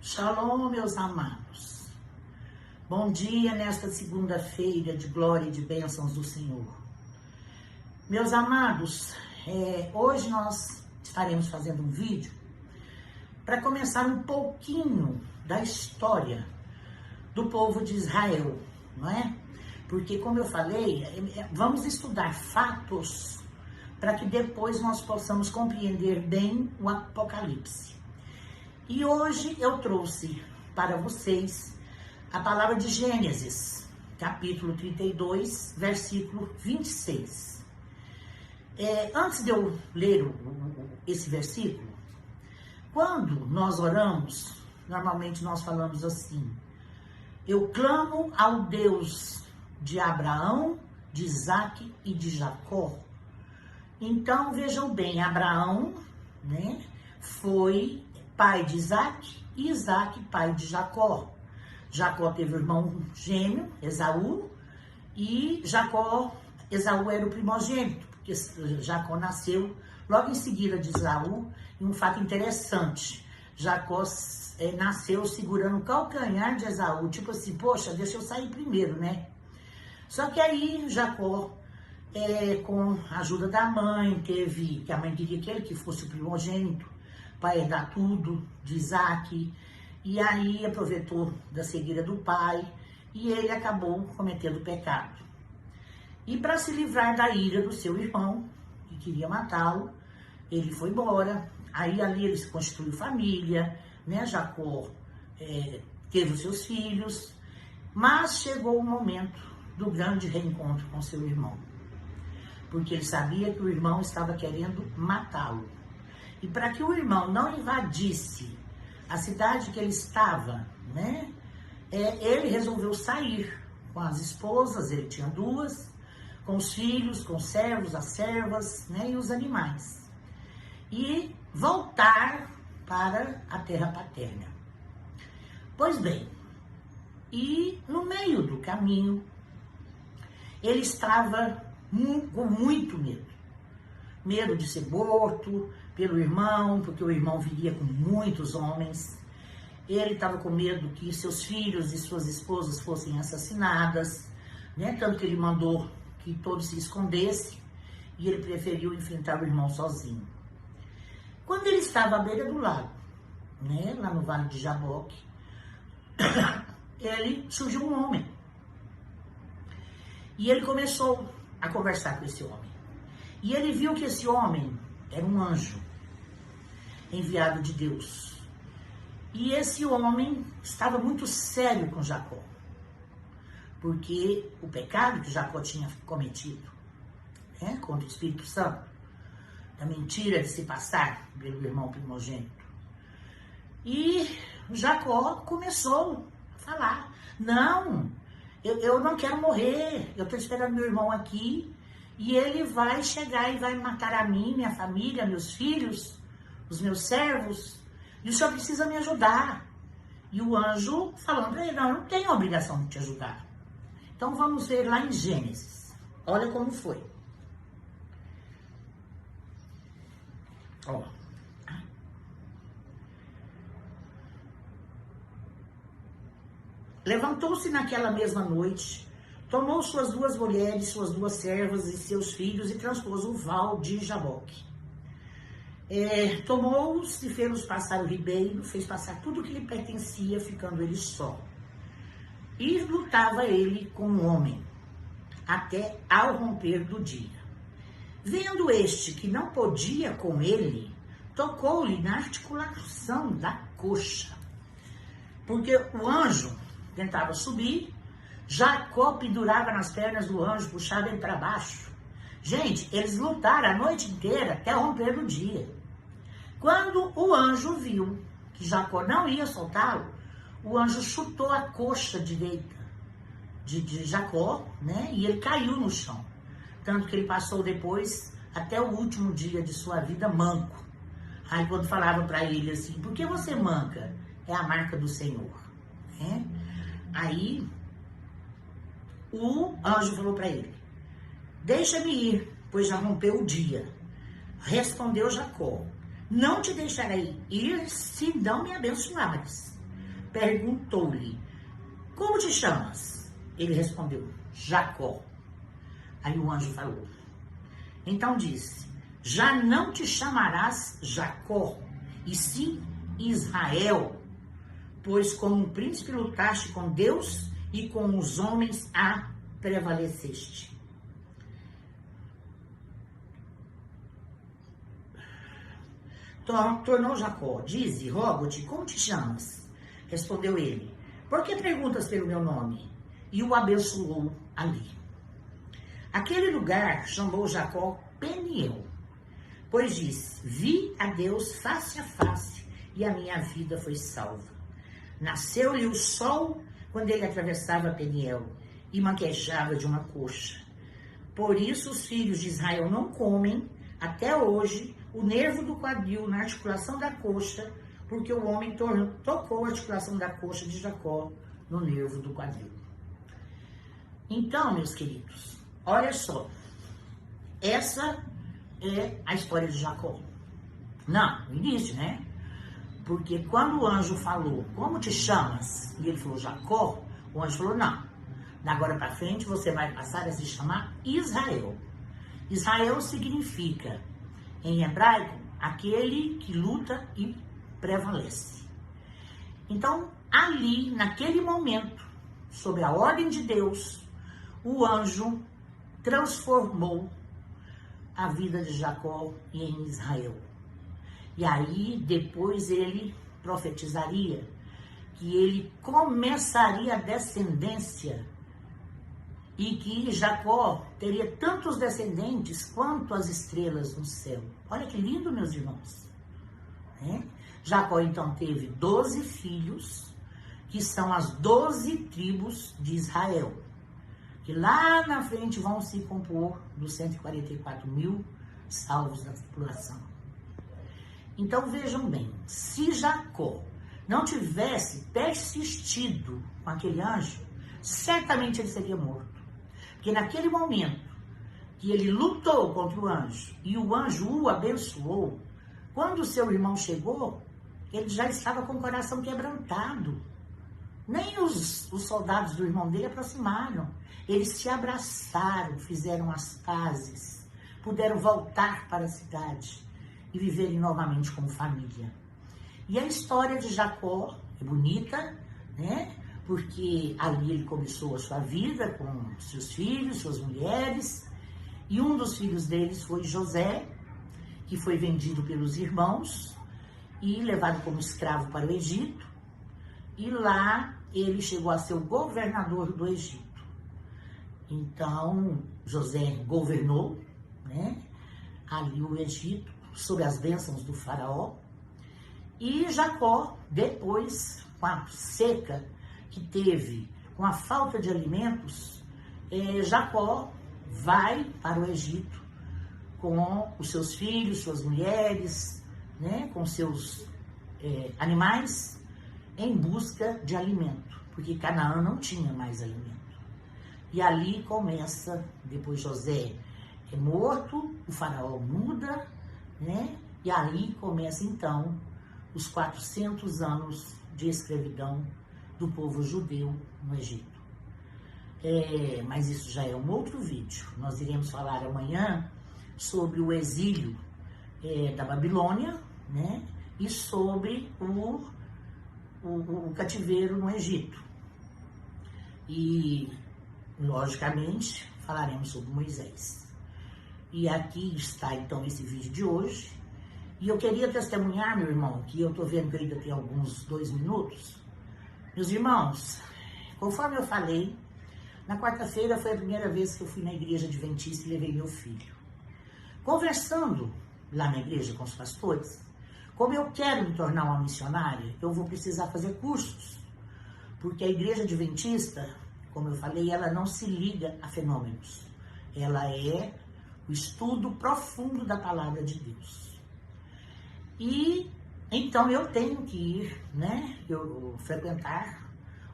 Shalom, meus amados. Bom dia nesta segunda-feira de glória e de bênçãos do Senhor. Meus amados, hoje nós estaremos fazendo um vídeo para começar um pouquinho da história do povo de Israel, não é? Porque, como eu falei, vamos estudar fatos para que depois nós possamos compreender bem o Apocalipse. E hoje eu trouxe para vocês a palavra de Gênesis, capítulo 32, versículo 26. Antes de eu ler esse versículo, quando nós oramos, normalmente nós falamos assim: eu clamo ao Deus de Abraão, de Isaque e de Jacó. Então, vejam bem, Abraão, né, foi pai de Isaque e Isaque pai de Jacó. Jacó teve um irmão gêmeo, Esaú, e Esaú era o primogênito, porque Jacó nasceu logo em seguida de Esaú. E um fato interessante, Jacó nasceu segurando o calcanhar de Esaú, tipo assim, poxa, deixa eu sair primeiro, né? Só que aí Jacó, com a ajuda da mãe, que a mãe queria que ele fosse o primogênito, para herdar tudo de Isaque, e aí aproveitou da cegueira do pai, e ele acabou cometendo pecado. E para se livrar da ira do seu irmão, que queria matá-lo, ele foi embora. Aí ali ele se constituiu família, né? Jacó teve os seus filhos, mas chegou o momento do grande reencontro com seu irmão, porque ele sabia que o irmão estava querendo matá-lo. E para que o irmão não invadisse a cidade que ele estava, né? Ele resolveu sair com as esposas, ele tinha duas, com os filhos, com os servos, as servas, né? E os animais. E voltar para a terra paterna. Pois bem, e no meio do caminho, ele estava com muito medo. Medo de ser morto pelo irmão, porque o irmão viria com muitos homens. Ele estava com medo que seus filhos e suas esposas fossem assassinadas, né? Tanto que ele mandou que todos se escondessem, e ele preferiu enfrentar o irmão sozinho. Quando ele estava à beira do lago, né, lá no Vale de Jaboque, surgiu um homem. E ele começou a conversar com esse homem. E ele viu que esse homem era um anjo enviado de Deus. E esse homem estava muito sério com Jacó, porque o pecado que Jacó tinha cometido, né, contra o Espírito Santo, da mentira de se passar pelo irmão primogênito. E Jacó começou a falar: não, eu não quero morrer, eu estou esperando meu irmão aqui, e ele vai chegar e vai matar a mim, minha família, meus filhos, os meus servos, e o senhor precisa me ajudar. E o anjo falando para ele: não, eu não tenho a obrigação de te ajudar. Então vamos ver lá em Gênesis. Olha como foi. Ó. Levantou-se naquela mesma noite, tomou suas duas mulheres, suas duas servas e seus filhos e transpôs o val de Jaboque. Tomou-os e fez-los passar o ribeiro, fez passar tudo que lhe pertencia, ficando ele só. E lutava ele com um homem, até ao romper do dia. Vendo este que não podia com ele, tocou-lhe na articulação da coxa. Porque o anjo tentava subir, Jacó pendurava nas pernas do anjo, puxava ele para baixo. Gente, eles lutaram a noite inteira até romper do dia. Quando o anjo viu que Jacó não ia soltá-lo, o anjo chutou a coxa direita de Jacó, né? E ele caiu no chão. Tanto que ele passou depois até o último dia de sua vida manco. Aí quando falava para ele assim: por que você manca? É a marca do Senhor, né? Aí o anjo falou para ele: deixa-me ir, pois já rompeu o dia. Respondeu Jacó: não te deixarei ir se não me abençoares. perguntou-lhe: como te chamas? Ele respondeu: Jacó. Aí o anjo falou. Então disse: já não te chamarás Jacó, e sim Israel, pois como um príncipe lutaste com Deus e com os homens a prevaleceste. Tornou Jacó: dize, rogo-te, como te chamas? Respondeu ele: por que perguntas pelo meu nome? E o abençoou ali. Aquele lugar chamou Jacó Peniel, pois disse: vi a Deus face a face, e a minha vida foi salva. Nasceu-lhe o sol quando ele atravessava Peniel, e manquejava de uma coxa. Por isso os filhos de Israel não comem, até hoje, o nervo do quadril na articulação da coxa, porque o homem tocou a articulação da coxa de Jacó no nervo do quadril. Então, meus queridos, olha só, essa é a história de Jacó. Não, no início, né? Porque quando o anjo falou, como te chamas? E ele falou, Jacó, o anjo falou, não, da agora para frente você vai passar a se chamar Israel. Israel significa, em hebraico, aquele que luta e prevalece. Então, ali, naquele momento, sob a ordem de Deus, o anjo transformou a vida de Jacó em Israel. E aí, depois ele profetizaria que ele começaria a descendência e que Jacó teria tantos descendentes quanto as estrelas no céu. Olha que lindo, meus irmãos. Jacó, então, teve 12 filhos, que são as 12 tribos de Israel, que lá na frente vão se compor dos 144 mil salvos da tripulação. Então, vejam bem, se Jacó não tivesse persistido com aquele anjo, certamente ele seria morto. Porque naquele momento que ele lutou contra o anjo e o anjo o abençoou, quando o seu irmão chegou, ele já estava com o coração quebrantado. Nem os soldados do irmão dele aproximaram. Eles se abraçaram, fizeram as pazes, puderam voltar para a cidade e viverem novamente como família. E a história de Jacó é bonita, né? Porque ali ele começou a sua vida com seus filhos, suas mulheres, e um dos filhos deles foi José, que foi vendido pelos irmãos e levado como escravo para o Egito, e lá ele chegou a ser o governador do Egito. Então, José governou, né, ali o Egito, sob as bênçãos do faraó, e Jacó, depois, com a seca que teve, com a falta de alimentos, Jacó vai para o Egito com os seus filhos, suas mulheres, né, com seus animais, em busca de alimento, porque Canaã não tinha mais alimento. E ali começa, depois José é morto, o faraó muda, né, e aí começa então os 400 anos de escravidão do povo judeu no Egito. Mas isso já é um outro vídeo. Nós iremos falar amanhã sobre o exílio da Babilônia, né, e sobre o cativeiro no Egito. E, logicamente, falaremos sobre Moisés. E aqui está, então, esse vídeo de hoje. E eu queria testemunhar, meu irmão, que eu estou vendo que ainda tem alguns 2 minutos. Meus irmãos, conforme eu falei, na quarta-feira foi a primeira vez que eu fui na igreja adventista e levei meu filho. Conversando lá na igreja com os pastores, como eu quero me tornar uma missionária, eu vou precisar fazer cursos. Porque a igreja adventista, como eu falei, ela não se liga a fenômenos. Ela é o estudo profundo da palavra de Deus. E então eu tenho que ir, né, eu frequentar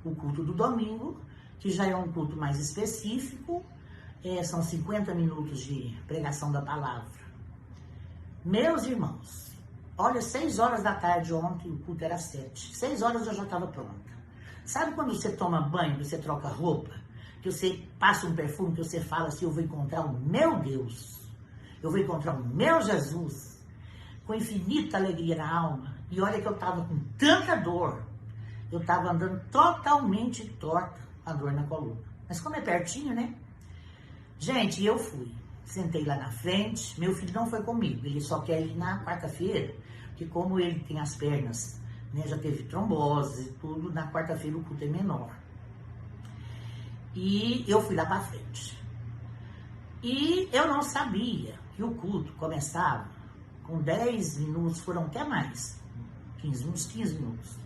o culto do domingo, que já é um culto mais específico, são 50 minutos de pregação da palavra. Meus irmãos, Olha, 6 horas da tarde ontem, o culto era 7. 6 horas eu já estava pronta. Sabe quando você toma banho, você troca roupa? Que você passa um perfume, que você fala assim, eu vou encontrar o meu Deus. Eu vou encontrar o meu Jesus. Com infinita alegria na alma. E olha que eu estava com tanta dor. Eu estava andando totalmente torta, a dor na coluna. Mas como é pertinho, né? Gente, eu fui. Sentei lá na frente. Meu filho não foi comigo. Ele só quer ir na quarta-feira. Porque como ele tem as pernas, né, já teve trombose e tudo, na quarta-feira o culto é menor. E eu fui lá para frente. E eu não sabia que o culto começava com 10 minutos, foram até mais. 15 minutos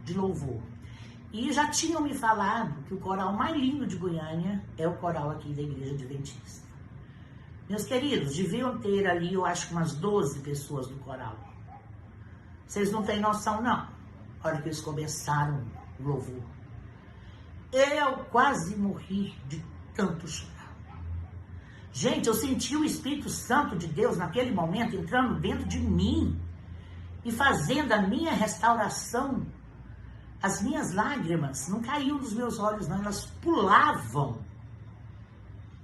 de louvor. E já tinham me falado que o coral mais lindo de Goiânia é o coral aqui da Igreja Adventista. Meus queridos, deviam ter ali, eu acho que umas 12 pessoas do coral. Vocês não têm noção, não. A hora que eles começaram o louvor. Eu quase morri de tanto chorar. Gente, eu senti o Espírito Santo de Deus naquele momento entrando dentro de mim e fazendo a minha restauração. As minhas lágrimas não caíam dos meus olhos, não, elas pulavam.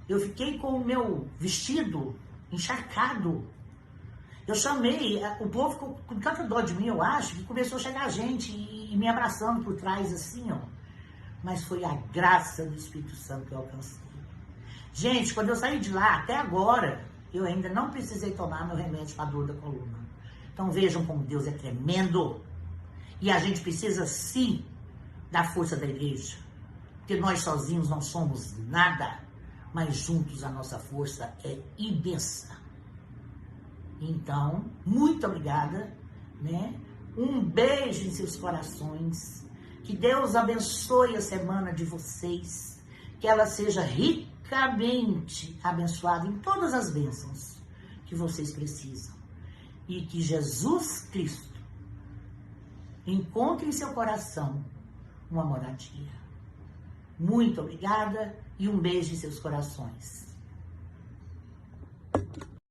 Eu fiquei com o meu vestido encharcado. Eu chamei, o povo ficou com tanta dó de mim, eu acho, que começou a chegar gente e me abraçando por trás assim, ó. Mas foi a graça do Espírito Santo que eu alcancei. Gente, quando eu saí de lá, até agora, eu ainda não precisei tomar meu remédio para a dor da coluna. Então vejam como Deus é tremendo. E a gente precisa sim da força da igreja. Porque nós sozinhos não somos nada, mas juntos a nossa força é imensa. Então, muito obrigada, né? Um beijo em seus corações. Que Deus abençoe a semana de vocês. Que ela seja ricamente abençoada em todas as bênçãos que vocês precisam. E que Jesus Cristo encontre em seu coração uma moradia. Muito obrigada e um beijo em seus corações.